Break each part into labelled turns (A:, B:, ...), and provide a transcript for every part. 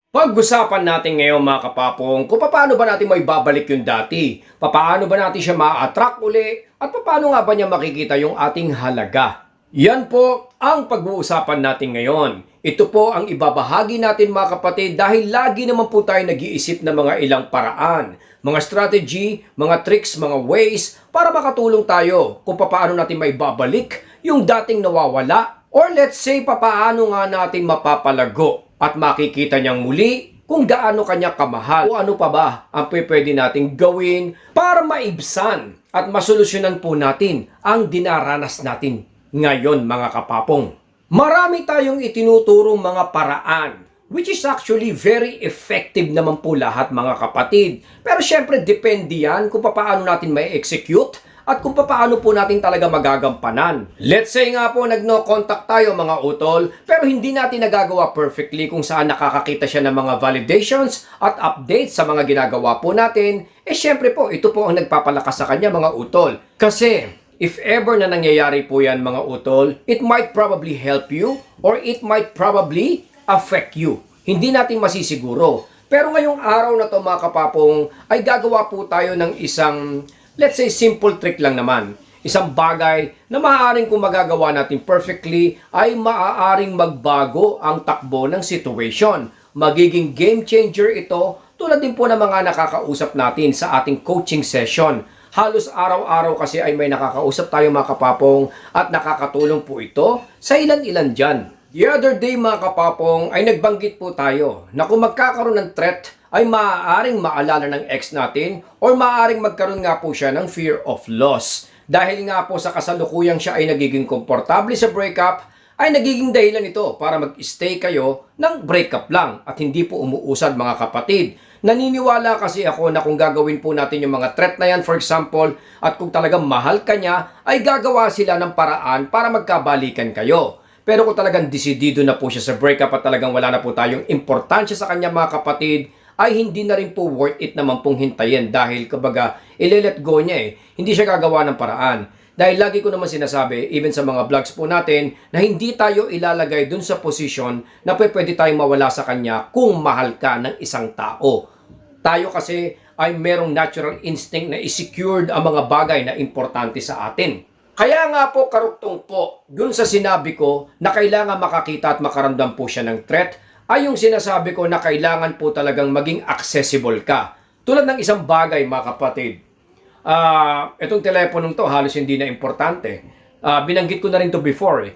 A: Pag-usapan natin ngayon mga kapapong kung paano ba natin may babalik yung dati, paano ba natin siya ma-attract uli, at paano nga ba niya makikita yung ating halaga. Yan po ang pag-uusapan natin ngayon. Ito po ang ibabahagi natin mga kapatid dahil lagi naman po tayo nag-iisip ng mga ilang paraan, mga strategy, mga tricks, mga ways para makatulong tayo kung paano natin may babalik yung dating nawawala, or let's say paano nga natin mapapalago at makikita niyang muli kung gaano kanya kamahal o ano pa ba ang pwede nating gawin para maibsan at masolusyonan po natin ang dinaranas natin ngayon mga kapapong. Marami tayong itinuturong mga paraan which is actually very effective naman po lahat mga kapatid. Pero syempre depende yan kung paano natin may execute at kung paano po natin talaga magagampanan. Let's say nga po nag-no contact tayo mga utol, pero hindi natin nagagawa perfectly kung saan nakakakita siya ng mga validations at updates sa mga ginagawa po natin, syempre po ito po ang nagpapalakas sa kanya mga utol. Kasi if ever na nangyayari po yan mga utol, it might probably help you or it might probably affect you. Hindi natin masisiguro. Pero ngayong araw na to mga kapapong ay gagawa po tayo ng isang, let's say, simple trick lang naman. Isang bagay na maaaring kung magagawa natin perfectly ay maaaring magbago ang takbo ng situation. Magiging game changer ito tulad din po ng mga nakakausap natin sa ating coaching session. Halos araw-araw kasi ay may nakakausap tayo mga kapapong at nakakatulong po ito sa ilan-ilan dyan. The other day mga kapapong ay nagbanggit po tayo na kung magkakaroon ng threat ay maaaring maalala ng ex natin or maaaring magkaroon nga po siya ng fear of loss. Dahil nga po sa kasalukuyang siya ay nagiging komportable sa breakup, ay nagiging dahilan ito para mag-stay kayo ng breakup lang at hindi po umuusad mga kapatid. Naniniwala kasi ako na kung gagawin po natin yung mga threat na yan, for example, at kung talagang mahal ka niya, ay gagawa sila ng paraan para magkabalikan kayo. Pero kung talagang desidido na po siya sa breakup at talagang wala na po tayong importansya sa kanya mga kapatid, ay hindi na rin po worth it naman pong hintayin dahil kumbaga ile-let go niya Hindi siya gagawa ng paraan. Dahil lagi ko naman sinasabi, even sa mga vlogs po natin, na hindi tayo ilalagay dun sa posisyon na pwede tayong mawala sa kanya kung mahal ka ng isang tao. Tayo kasi ay merong natural instinct na i-secured ang mga bagay na importante sa atin. Kaya nga po karuktong po, dun sa sinabi ko na kailangan makakita at makaramdam po siya ng threat, ay yung sinasabi ko na kailangan po talagang maging accessible ka. Tulad ng isang bagay mga kapatid. Itong teleponong to halos hindi na importante. Binanggit ko na rin to before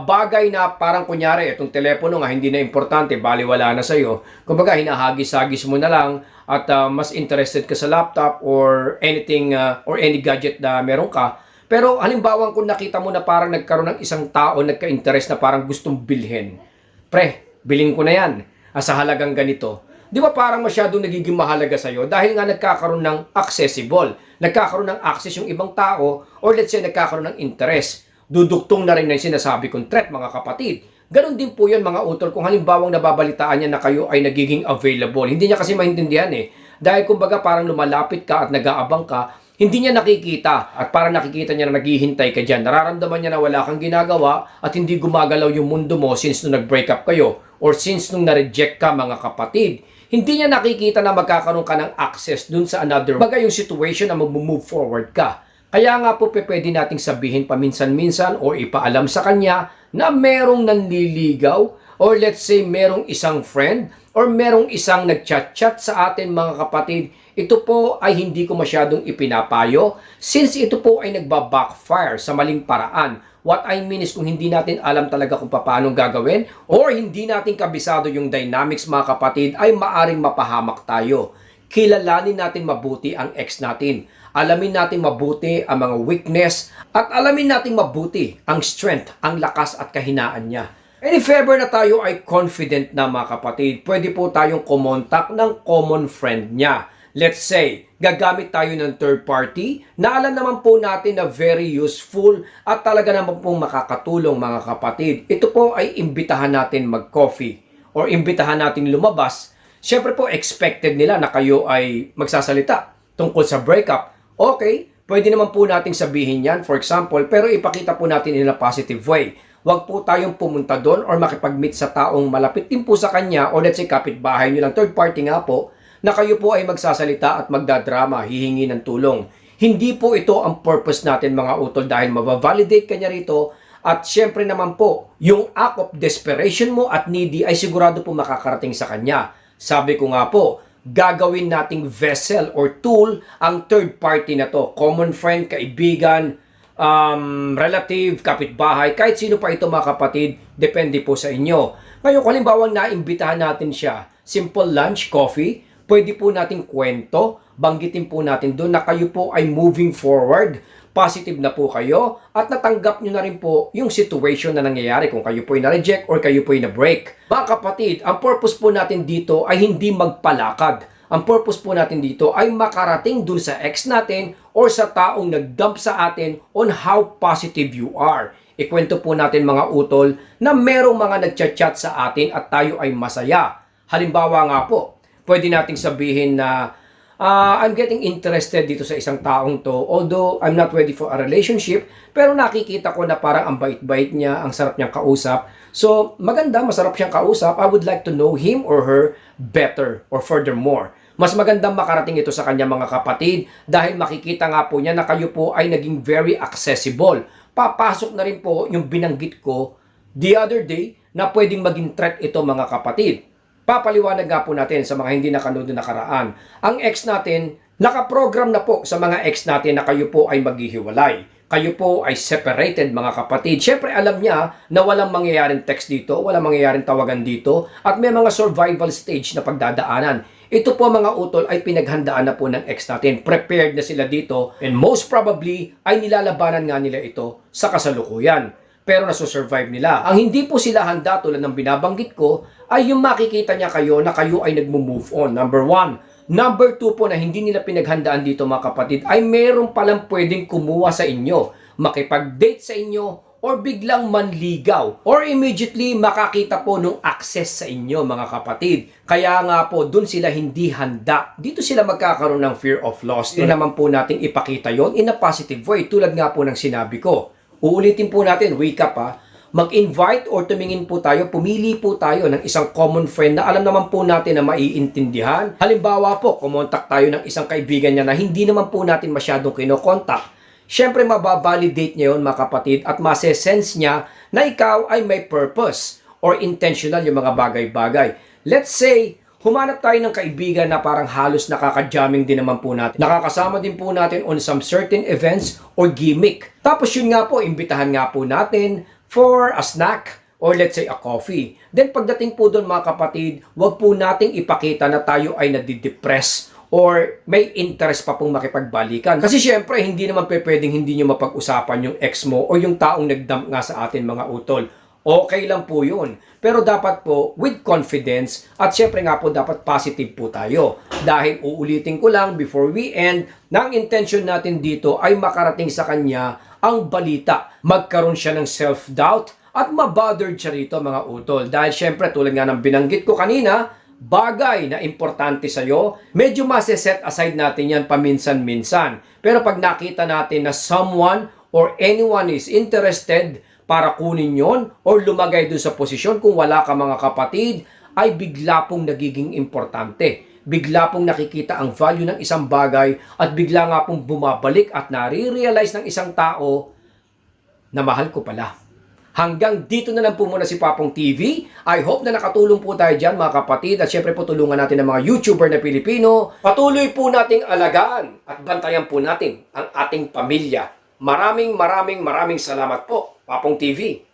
A: bagay na parang kunyari itong telepono nga hindi na importante, baliwala na sa'yo. Kumbaga hinahagis-hagis mo na lang at mas interested ka sa laptop or anything or any gadget na meron ka. Pero halimbawa kung nakita mo na parang nagkaroon ng isang tao nagka-interest na parang gustong bilhin. Pre, bilhin ko na yan sa halagang ganito. Di ba parang masyadong nagiging mahalaga sa'yo dahil nga nagkakaroon ng accessible. Nagkakaroon ng access yung ibang tao or let's say nagkakaroon ng interest. Duduktong na rin na yung sinasabi kong threat mga kapatid. Ganon din po yun mga utol kung halimbawang nababalitaan niya na kayo ay nagiging available. Hindi niya kasi maintindihan Dahil kumbaga parang lumalapit ka at nag-aabang ka, hindi niya nakikita at parang nakikita niya na naghihintay ka dyan. Nararamdaman niya na wala kang ginagawa at hindi gumagalaw yung mundo mo since nung nag-break up kayo or since nung na-reject ka mga kapatid. Hindi niya nakikita na magkakaroon ka ng access dun sa another bagay yung situation na mag-move forward ka. Kaya nga po pwede nating sabihin paminsan-minsan o ipaalam sa kanya na merong nanliligaw or let's say merong isang friend or merong isang nag-chat-chat sa atin mga kapatid. Ito po ay hindi ko masyadong ipinapayo since ito po ay nagba-backfire sa maling paraan. What I mean is kung hindi natin alam talaga kung paano gagawin or hindi natin kabisado yung dynamics mga kapatid ay maaring mapahamak tayo. Kilalanin natin mabuti ang ex natin. Alamin natin mabuti ang mga weakness at alamin natin mabuti ang strength, ang lakas at kahinaan niya. And if ever na tayo ay confident na mga kapatid, pwede po tayong kumontak ng common friend niya. Let's say, gagamit tayo ng third party na alam naman po natin na very useful at talaga naman pong makakatulong mga kapatid. Ito po ay imbitahan natin mag-coffee or imbitahan natin lumabas. Siyempre po expected nila na kayo ay magsasalita tungkol sa breakup. Okay, pwede naman po nating sabihin yan for example pero ipakita po natin in a positive way. Huwag po tayong pumunta doon or makipag-meet sa taong malapit din po sa kanya o let's say kapitbahay nyo lang, third party nga po, na kayo po ay magsasalita at magdadrama, hihingi ng tulong. Hindi po ito ang purpose natin mga utol dahil mabavalidate ka niya rito at syempre naman po, yung act of desperation mo at needy ay sigurado po makakarating sa kanya. Sabi ko nga po, gagawin nating vessel or tool ang third party na to. Common friend, kaibigan, relative, kapitbahay, kahit sino pa ito mga kapatid, depende po sa inyo. Ngayon, kung halimbawa naimbitahan natin siya, simple lunch, coffee, pwede po nating kwento, banggitin po natin doon na kayo po ay moving forward, positive na po kayo, at natanggap nyo na rin po yung situation na nangyayari kung kayo po ay na-reject or kayo po ay na-break. Mga kapatid, ang purpose po natin dito ay hindi magpalakad. Ang purpose po natin dito ay makarating dun sa ex natin or sa taong nag-dump sa atin on how positive you are. Ikwento po natin mga utol na merong mga nagchat-chat sa atin at tayo ay masaya. Halimbawa nga po, pwede nating sabihin na I'm getting interested dito sa isang taong to, although I'm not ready for a relationship, pero nakikita ko na parang ang bait-bait niya, ang sarap niyang kausap. So, maganda, masarap siyang kausap. I would like to know him or her better or furthermore. Mas magandang makarating ito sa kanya mga kapatid dahil makikita nga po niya na kayo po ay naging very accessible. Papasok na rin po yung binanggit ko the other day na pwedeng maging threat ito mga kapatid. Papaliwanag nga po natin sa mga hindi nakanood na nakaraan. Ang ex natin, nakaprogram na po sa mga ex natin na kayo po ay maghihiwalay. Kayo po ay separated mga kapatid. Siyempre alam niya na walang mangyayaring text dito, walang mangyayaring tawagan dito, at may mga survival stage na pagdadaanan. Ito po mga utol ay pinaghandaan na po ng ex natin. Prepared na sila dito and most probably ay nilalabanan nga nila ito sa kasalukuyan. Pero nasusurvive nila. Ang hindi po sila handa tulad ng binabanggit ko ay yung makikita niya kayo na kayo ay nagmo-move on. Number 1. Number 2 po na hindi nila pinaghandaan dito mga kapatid ay meron palang pwedeng kumuha sa inyo, makipag-date sa inyo, or biglang manligaw, or immediately makakita po nung access sa inyo mga kapatid. Kaya nga po, dun sila hindi handa. Dito sila magkakaroon ng fear of loss. Hindi naman po natin ipakita yon in a positive way, tulad nga po ng sinabi ko. Uulitin po natin, wake up ha. Mag-invite or tumingin po tayo, pumili po tayo ng isang common friend na alam naman po natin na maiintindihan. Halimbawa po, kumontak tayo ng isang kaibigan niya na hindi naman po natin masyadong kinokontak. Siyempre, mababalidate niya yun mga kapatid at masesense niya na ikaw ay may purpose or intentional yung mga bagay-bagay. Let's say, humanap tayo ng kaibigan na parang halos nakaka-jamming din naman po natin. Nakakasama din po natin on some certain events or gimmick. Tapos yun nga po, imbitahan nga po natin for a snack or let's say a coffee. Then pagdating po doon mga kapatid, wag po nating ipakita na tayo ay nadidepress or may interest pa pong makipagbalikan. Kasi syempre, hindi naman pwedeng hindi nyo mapag-usapan yung ex mo o yung taong nag-dump nga sa atin mga utol. Okay lang po yun. Pero dapat po with confidence at syempre nga po dapat positive po tayo. Dahil uulitin ko lang before we end, na ang intention natin dito ay makarating sa kanya ang balita. Magkaroon siya ng self-doubt at mabothered siya rito mga utol. Dahil syempre tulad nga ng binanggit ko kanina, bagay na importante sa'yo, medyo maseset aside natin yan paminsan-minsan. Pero pag nakita natin na someone or anyone is interested para kunin yon or lumagay dun sa posisyon kung wala ka mga kapatid, ay bigla pong nagiging importante. Bigla pong nakikita ang value ng isang bagay at bigla nga pong bumabalik at nare-realize ng isang tao na mahal ko pala. Hanggang dito na lang po muna si Papong TV. I hope na nakatulong po tayo dyan mga kapatid at syempre po tulungan natin ang mga YouTuber na Pilipino. Patuloy po nating alagaan at bantayan po natin ang ating pamilya. Maraming salamat po, Papong TV.